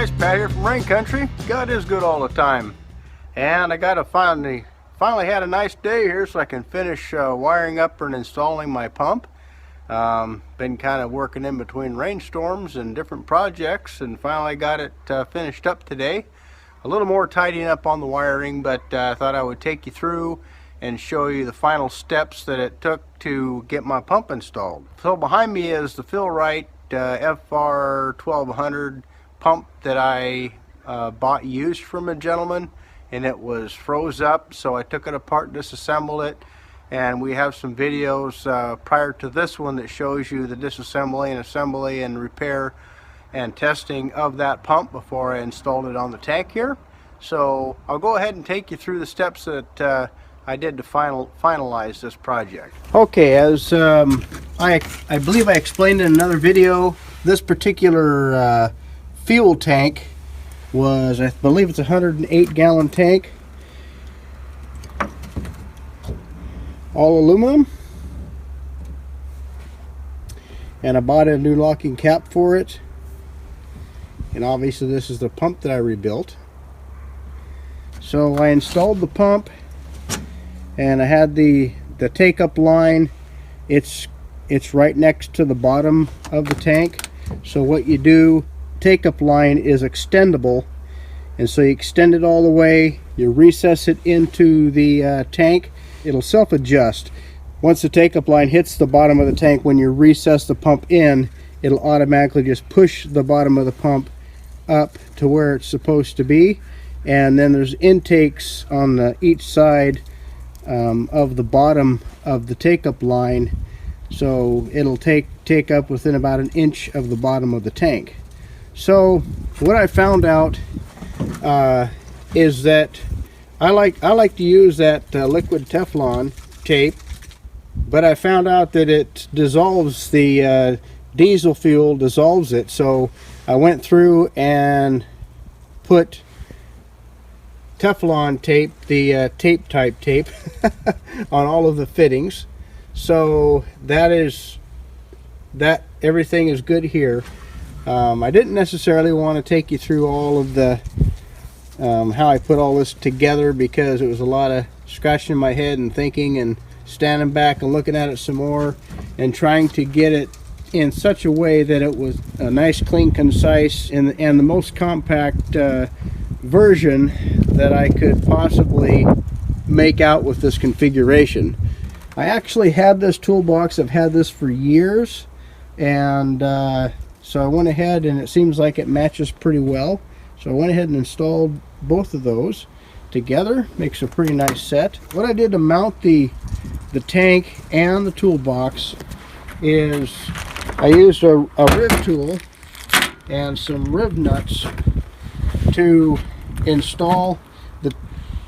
guys, Pat here from Rain Country. God is good all the time. And I gotta finally had a nice day here so I can finish wiring up and installing my pump. Been kind of working in between rainstorms and different projects, and finally got it finished up today. A little more tidying up on the wiring, but I thought I would take you through and show you the final steps that it took to get my pump installed. So behind me is the Fill-Rite FR 1200 pump that I bought used from a gentleman, and it was froze up, so I took it apart, disassembled it, and we have some videos prior to this one that shows you the disassembly and assembly and repair and testing of that pump before I installed it on the tank here. So I'll go ahead and take you through the steps that I did to finalize this project. Okay, as I believe I explained in another video, this particular fuel tank was, I believe it's a 108-gallon tank, all aluminum, and I bought a new locking cap for it. And obviously this is the pump that I rebuilt. So I installed the pump, and I had the take-up line. It's right next to the bottom of the tank. So what you do, take-up line is extendable, and so you extend it all the way, you recess it into the tank. It'll self-adjust. Once the take-up line hits the bottom of the tank, when you recess the pump in, it'll automatically just push the bottom of the pump up to where it's supposed to be. And then there's intakes on each side of the bottom of the take-up line, so it'll take up within about an inch of the bottom of the tank. So what I found out is that I like to use that liquid Teflon tape, but I found out that it dissolves the diesel fuel, dissolves it. So I went through and put Teflon tape, the tape type tape, on all of the fittings. So everything is good here. I didn't necessarily want to take you through all of the how I put all this together, because it was a lot of scratching my head and thinking and standing back and looking at it some more and trying to get it in such a way that it was a nice, clean, concise, and the most compact version that I could possibly make out with this configuration. I actually had this toolbox. I've had this for years, and so I went ahead, and it seems like it matches pretty well. So I went ahead and installed both of those together. Makes a pretty nice set. What I did to mount the tank and the toolbox is I used a riv tool and some riv nuts to install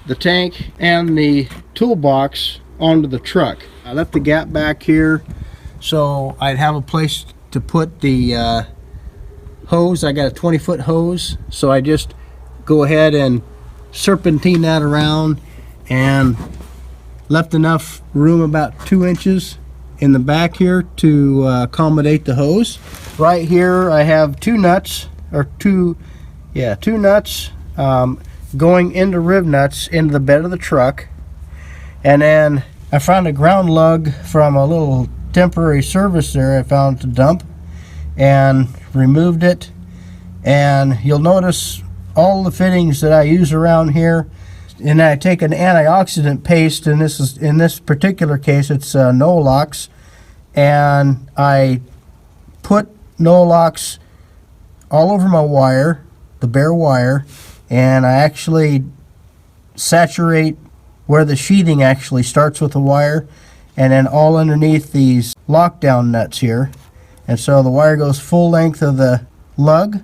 the tank and the toolbox onto the truck. I left the gap back here so I'd have a place to put the hose. I got a 20-foot hose, so I just go ahead and serpentine that around and left enough room, about 2 inches in the back here, to accommodate the hose. Right here I have two nuts going into riv nuts into the bed of the truck, and then I found a ground lug from a little temporary service there I found to dump, and removed it. And you'll notice all the fittings that I use around here, and I take an antioxidant paste, and in this particular case it's Nolox, and I put Nolox all over my wire, the bare wire, and I actually saturate where the sheathing actually starts with the wire, and then all underneath these lockdown nuts here. And so the wire goes full length of the lug,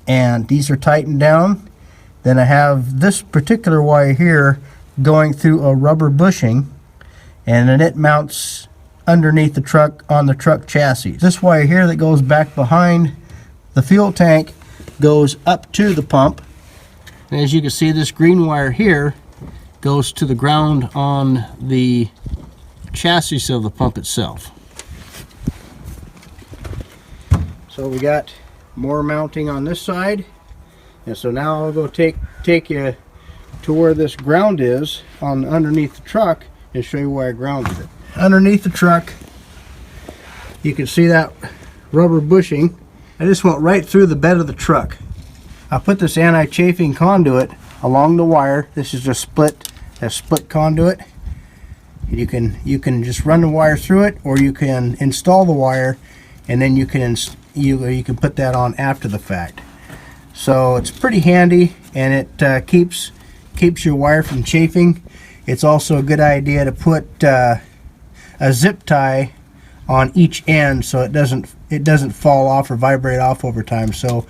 and these are tightened down. Then I have this particular wire here going through a rubber bushing, and then it mounts underneath the truck on the truck chassis. This wire here that goes back behind the fuel tank goes up to the pump. And as you can see, this green wire here goes to the ground on the chassis of the pump itself. So we got more mounting on this side, And so now I'll go take you to where this ground is on underneath the truck and show you where I grounded it. Underneath the truck, you can see that rubber bushing. I just went right through the bed of the truck. I put this anti-chafing conduit along the wire. This is a split conduit. You can just run the wire through it, or you can install the wire, and then you can put that on after the fact. So it's pretty handy, and it keeps your wire from chafing. It's also a good idea to put a zip tie on each end so it doesn't fall off or vibrate off over time. So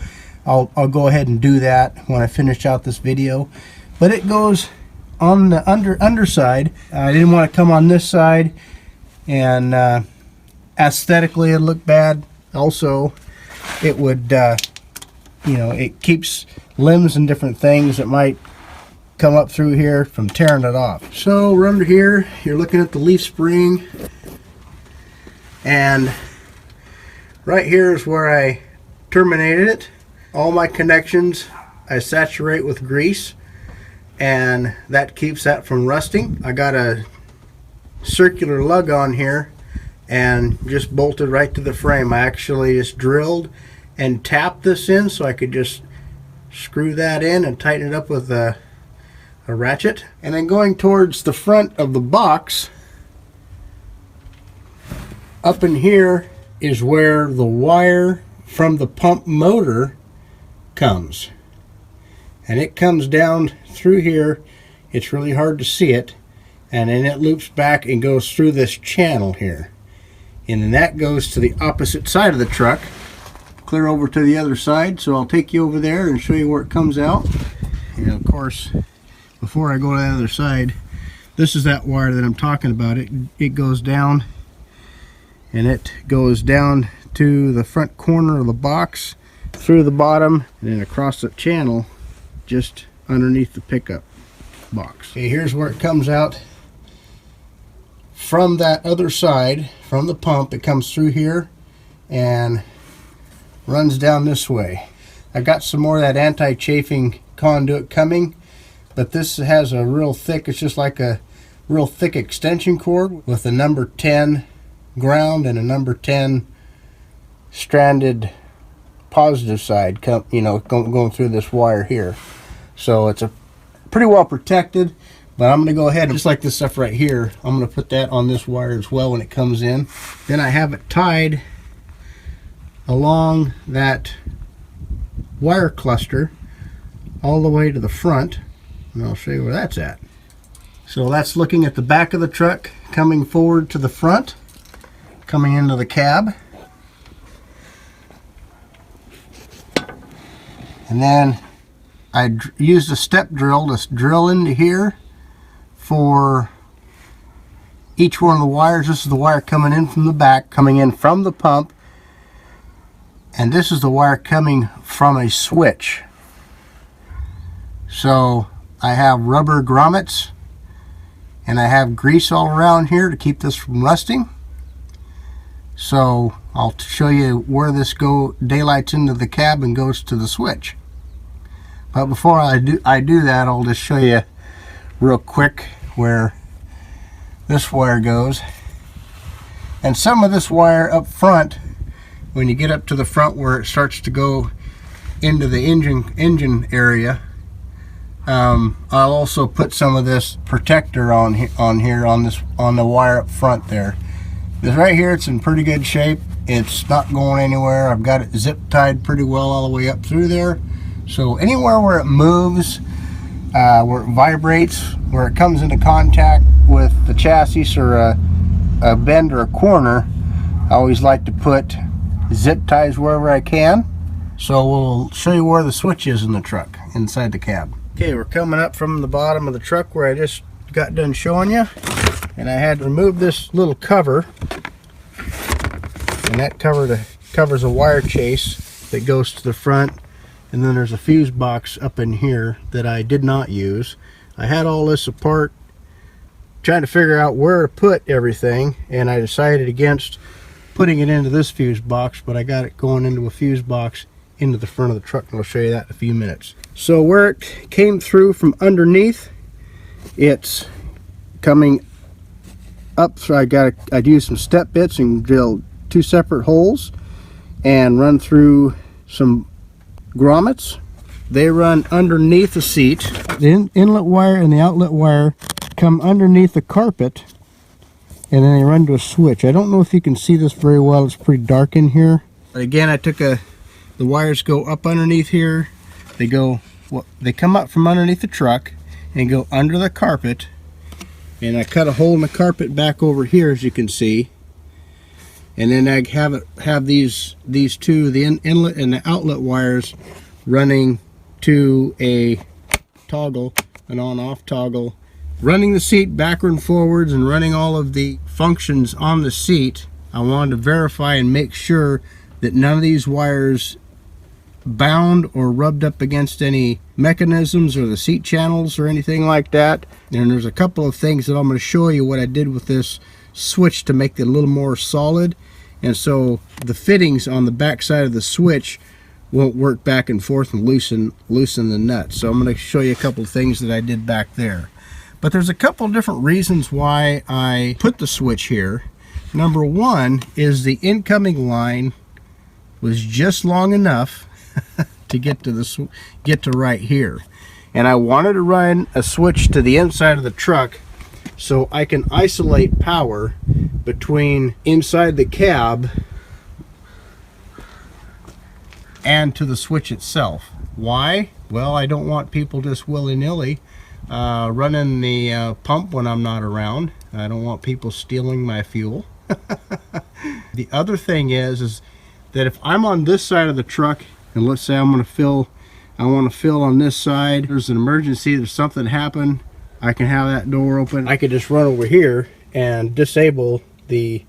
I'll go ahead and do that when I finish out this video. But it goes on the underside. I didn't want to come on this side, and aesthetically it looked bad. Also, it would it keeps limbs and different things that might come up through here from tearing it off. So we're under here, you're looking at the leaf spring, and right here is where I terminated it. All my connections I saturate with grease, and that keeps that from rusting. I got a circular lug on here and just bolted right to the frame. I actually just drilled and tapped this in so I could just screw that in and tighten it up with a ratchet. And then going towards the front of the box, up in here is where the wire from the pump motor comes, and it comes down through here. It's really hard to see it, and then it loops back and goes through this channel here, and then that goes to the opposite side of the truck, clear over to the other side. So I'll take you over there and show you where it comes out. And of course, before I go to the other side, this is that wire that I'm talking about. It goes down, and it goes down to the front corner of the box, through the bottom, and then across the channel just underneath the pickup box. Okay, here's where it comes out from that other side, from the pump. It comes through here and runs down this way. I got some more of that anti-chafing conduit coming, but this has a real thick, it's just like a real thick extension cord with a number 10 ground and a number 10 stranded positive side going through this wire here. So it's a pretty well protected, but I'm going to go ahead and just like this stuff right here, I'm going to put that on this wire as well when it comes in. Then I have it tied along that wire cluster all the way to the front, and I'll show you where that's at. So that's looking at the back of the truck, coming forward to the front, coming into the cab. And then I used a step drill to drill into here for each one of the wires. This is the wire coming in from the back, coming in from the pump, and this is the wire coming from a switch. So I have rubber grommets, and I have grease all around here to keep this from rusting. So I'll show you where this daylights into the cab and goes to the switch. But before I do that, I'll just show you real quick where this wire goes. And some of this wire up front, when you get up to the front where it starts to go into the engine area, I'll also put some of this protector on the wire up front there. This right here, it's in pretty good shape. It's not going anywhere. I've got it zip tied pretty well all the way up through there. So anywhere where it moves, where it vibrates, where it comes into contact with the chassis or a bend or a corner, I always like to put zip ties wherever I can. So we'll show you where the switch is in the truck, inside the cab. Okay, we're coming up from the bottom of the truck where I just got done showing you. And I had to remove this little cover. And that covers a wire chase that goes to the front. And then there's a fuse box up in here that I did not use. I had all this apart, trying to figure out where to put everything, and I decided against putting it into this fuse box, but I got it going into a fuse box into the front of the truck, and I'll show you that in a few minutes. So where it came through from underneath, it's coming up. So I'd use some step bits and drill 2 separate holes and run through some grommets. They run underneath the seat. The inlet wire and the outlet wire come underneath the carpet, and then they run to a switch. I don't know if you can see this very well. It's pretty dark in here. But again, I took the wires go up underneath here. They come up from underneath the truck and go under the carpet. And I cut a hole in the carpet back over here, as you can see. And then I have these two, the inlet and the outlet wires, running to a toggle, an on-off toggle, running the seat backward and forwards and running all of the functions on the seat. I wanted to verify and make sure that none of these wires bound or rubbed up against any mechanisms or the seat channels or anything like that. And there's a couple of things that I'm going to show you what I did with this switch to make it a little more solid. And so the fittings on the back side of the switch won't work back and forth and loosen the nuts. So I'm going to show you a couple of things that I did back there. But there's a couple of different reasons why I put the switch here. Number one is the incoming line was just long enough to get to right here. And I wanted to run a switch to the inside of the truck so I can isolate power between inside the cab and to the switch itself. Why? Well, I don't want people just willy-nilly running the pump when I'm not around. I don't want people stealing my fuel. The other thing is that if I'm on this side of the truck, and let's say I want to fill on this side, there's an emergency, there's something happen, I can have that door open. I could just run over here and disable the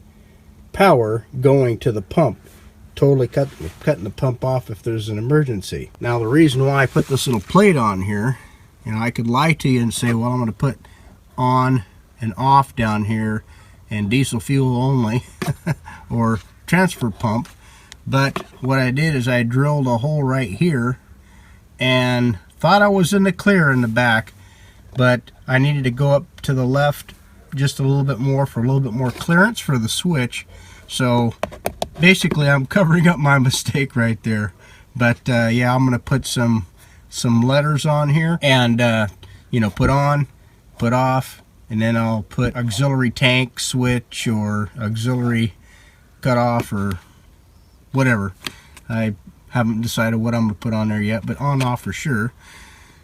power going to the pump, totally cutting the pump off if there's an emergency. Now the reason why I put this little plate on here, you know, I could lie to you and say, well, I'm going to put on and off down here and diesel fuel only or transfer pump. But what I did is I drilled a hole right here and thought I was in the clear in the back, but I needed to go up to the left just a little bit more for a little bit more clearance for the switch. So basically I'm covering up my mistake right there. But yeah, I'm going to put some letters on here and you know, put on, put off, and then I'll put auxiliary tank switch or auxiliary cutoff or whatever. I haven't decided what I'm going to put on there yet, but on off for sure.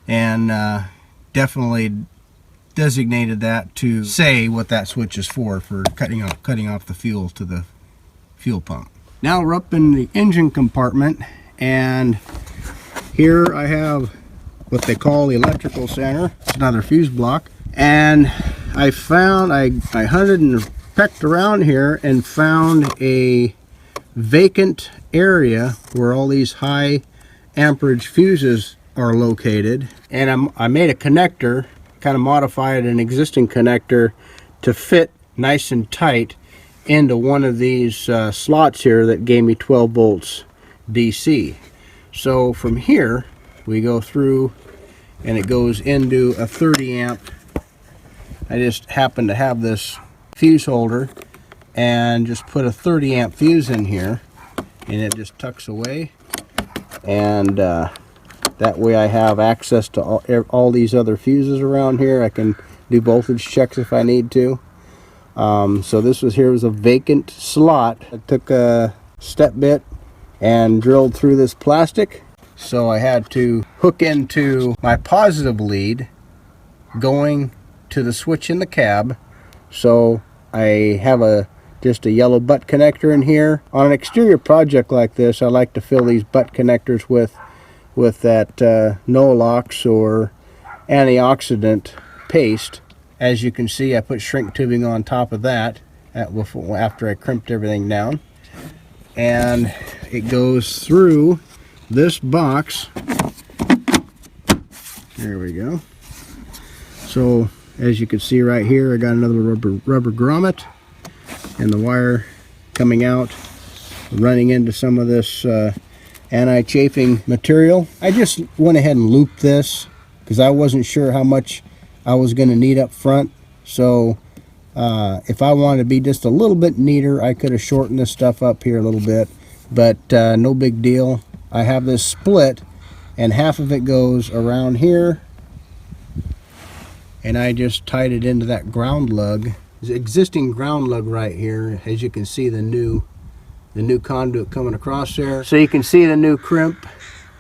And definitely designated that to say what that switch is for cutting off the fuel to the fuel pump. Now we're up in the engine compartment, and here I have what they call the electrical center. It's another fuse block, and I hunted and pecked around here and found a vacant area where all these high amperage fuses are located, and I made a connector, kind of modified an existing connector to fit nice and tight into one of these slots here that gave me 12 volts DC. So from here we go through and it goes into a 30 amp. I just happen to have this fuse holder and just put a 30 amp fuse in here, and it just tucks away, and that way I have access to all these other fuses around here. I can do voltage checks if I need to. So this was a vacant slot. I took a step bit and drilled through this plastic, so I had to hook into my positive lead going to the switch in the cab. So I have just a yellow butt connector in here. On an exterior project like this, I like to fill these butt connectors with that Nolox or antioxidant paste. As you can see, I put shrink tubing on top of that after I crimped everything down, and it goes through this box. There we go. So as you can see right here, I got another rubber grommet, and the wire coming out, running into some of this anti-chafing material. I just went ahead and looped this because I wasn't sure how much I was going to need up front. So if I wanted to be just a little bit neater, I could have shortened this stuff up here a little bit, but no big deal. I have this split, and half of it goes around here, and I just tied it into that ground lug. There's an existing ground lug right here. As you can see, the new conduit coming across there. So you can see the new crimp,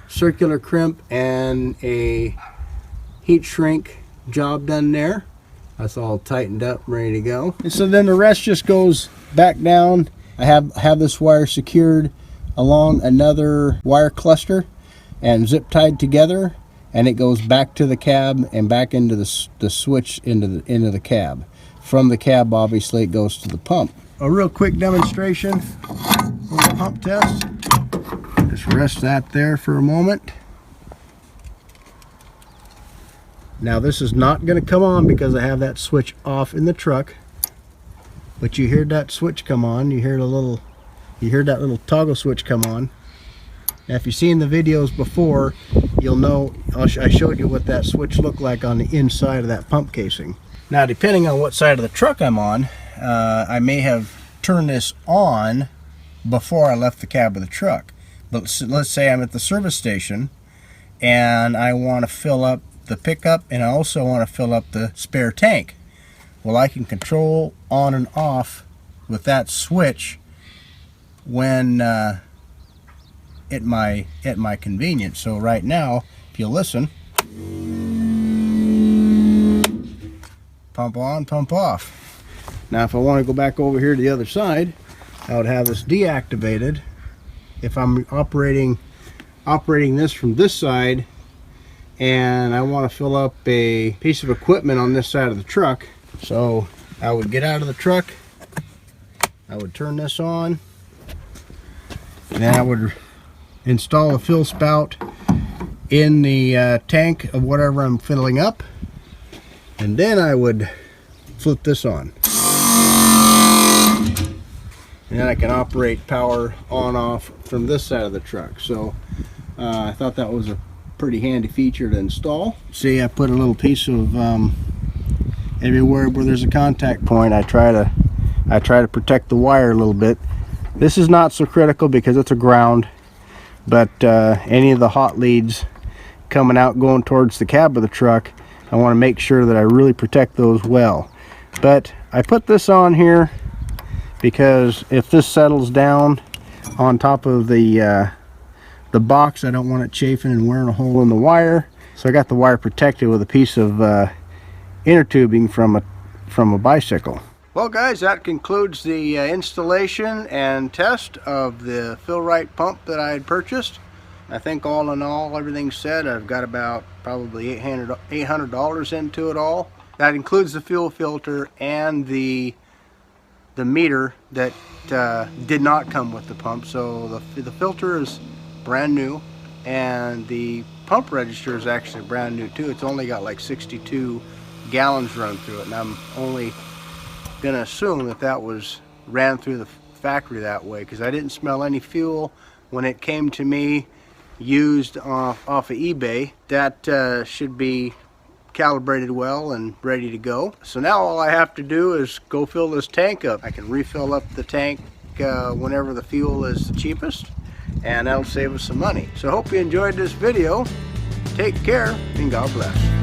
circular crimp, and a heat shrink job done there. That's all tightened up, ready to go. And so then the rest just goes back down. I have this wire secured along another wire cluster and zip tied together, and it goes back to the cab and back into the switch into the cab. From the cab, obviously, it goes to the pump. A real quick demonstration of the pump test. Just rest that there for a moment. Now this is not going to come on because I have that switch off in the truck, but you heard that switch come on. You heard that little toggle switch come on. Now if you've seen the videos before, you'll know I showed you what that switch looked like on the inside of that pump casing. Now depending on what side of the truck I'm on, I may have turned this on before I left the cab of the truck. But let's say I'm at the service station and I want to fill up the pickup, and I also want to fill up the spare tank. Well, I can control on and off with that switch when at my convenience. So right now, if you listen, pump on, pump off. Now if I want to go back over here to the other side, I would have this deactivated. If I'm operating this from this side, and I want to fill up a piece of equipment on this side of the truck, so I would get out of the truck, I would turn this on, and then I would install a fill spout in the tank of whatever I'm filling up, and then I would flip this on, and then I can operate power on off from this side of the truck. So I thought that was a pretty handy feature to install. See, I put a little piece of everywhere where there's a contact point. I try to protect the wire a little bit. This is not so critical because it's a ground, but any of the hot leads coming out going towards the cab of the truck, I want to make sure that I really protect those well. But I put this on here because if this settles down on top of the box, I don't want it chafing and wearing a hole in the wire. So I got the wire protected with a piece of inner tubing from a bicycle. Well guys, that concludes the installation and test of the Fill-Rite pump that I had purchased. I think all in all, everything said, I've got about probably $800 into it all. That includes the fuel filter and the meter that did not come with the pump. So the filter is brand new, and the pump register is actually brand new too. It's only got like 62 gallons run through it, and I'm only gonna assume that was ran through the factory that way, because I didn't smell any fuel when it came to me used off of eBay. That should be calibrated well and ready to go. So now all I have to do is go fill this tank up. I can refill up the tank whenever the fuel is the cheapest, and that'll save us some money. So I hope you enjoyed this video. Take care, and God bless.